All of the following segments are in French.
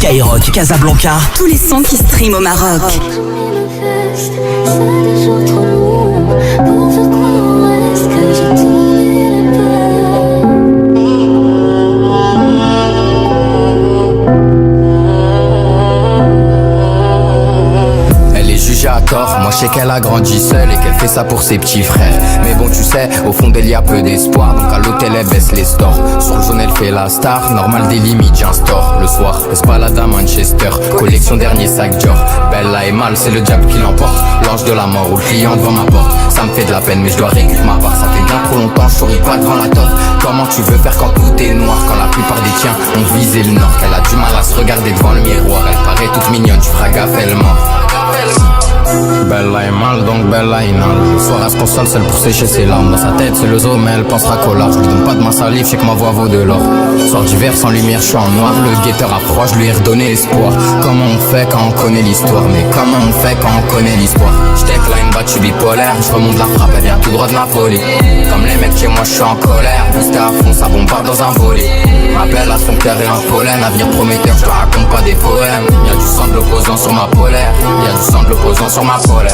Skyrock Casablanca. Tous les sons qui streament au Maroc. À tort, moi je sais qu'elle a grandi seule et qu'elle fait ça pour ses petits frères. Mais bon tu sais, au fond d'elle y a peu d'espoir. Donc à l'hôtel elle baisse les stores. Sur le jaune elle fait la star, normal des limites j'instaure. Le soir, elle se balade à Manchester, collection dernier sac Dior. Bella et mal, c'est le diable qui l'emporte. L'ange de la mort ou le client devant ma porte. Ça me fait de la peine mais je dois régler ma part. Ça fait bien trop longtemps, je souris pas devant la torre. Comment tu veux faire quand tout est noir, quand la plupart des tiens ont visé le nord. Qu'elle a du mal à se regarder devant le miroir. Elle paraît toute mignonne, tu feras gaffe, elle ment. Bella est mal donc Bella inhale. Le soir elle se console seule pour sécher ses larmes. Dans sa tête c'est le zoo mais elle pensera qu'au large. Je lui donne pas de ma salive, je sais que ma voix vaut de l'or. Soir d'hiver sans lumière je suis en noir. Le guetteur a froid, je lui ai redonné espoir. Comment on fait quand on connaît l'histoire? Mais comment on fait quand on connaît l'histoire? J't'ai là une battue bipolaire. Je remonte la frappe, elle vient tout droit de Napoli. Comme les mecs chez moi je suis en colère. Boosté à fond, ça bombarde dans un volet. Ma belle a son cœur et un pollen. Avenir prometteur, je te raconte pas des poèmes. Y'a du sang de l'opposant sur ma polaire. Y'a du sang de l'opposant sur ma polaire.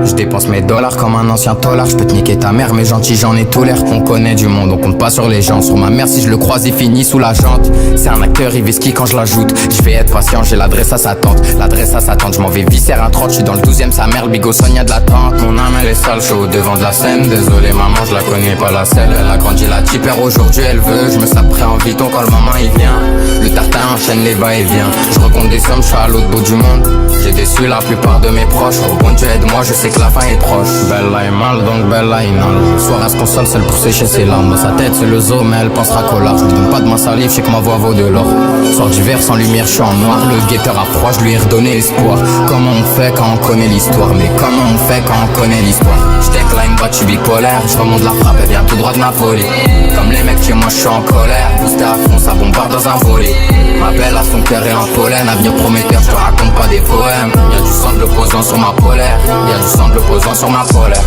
Je dépense mes dollars comme un ancien tolard. Je peux te niquer ta mère mais gentil j'en ai tout l'air. On connaît du monde, on compte pas sur les gens. Sur ma mère si je le croise il finit sous la jante. C'est un acteur il ski quand je l'ajoute. Je vais être patient, j'ai l'adresse à sa tante. L'adresse à sa tante, je m'en vais visser un 30. Je suis dans le 12ème, sa mère, le bigot Sonia de l'attente. Mon âme elle est sale, chaud devant de la scène. Désolé maman je la connais pas la selle. Elle a grandi la tipper aujourd'hui elle veut. Je me saperai en viton quand le maman il vient. Le tartin enchaîne les va-et-vient. Je recompte des sommes, je suis à l'autre bout du monde. J'ai déçu la plupart de mes proches. Oh bon Dieu aide-moi, je sais que la fin est proche. Bella est mal donc Bella inhale. Le soir elle se console seule pour sécher ses larmes. Dans sa tête c'est le zoo mais elle pensera qu'au large. Je lui donne pas de ma salive, je sais que ma voix vaut de l'or. Soir d'hiver sans lumière je suis en noir. Le guetteur a froid, je lui ai redonné espoir. Comment on fait quand on connaît l'histoire? Mais comment on fait quand on connaît l'histoire? J't'ai là une battue bipolaire. Je remonte la frappe, elle vient tout droit de Napoli. Comme les mecs chez moi je suis en colère. Boosté à fond, ça bombarde dans un volet. Ma belle a son cœur et un pollen. Avenir prometteur, je te raconte pas des poèmes. Y'a du sang de l'opposant sur ma polaire. Y'a du sang de l'opposant sur ma polaire.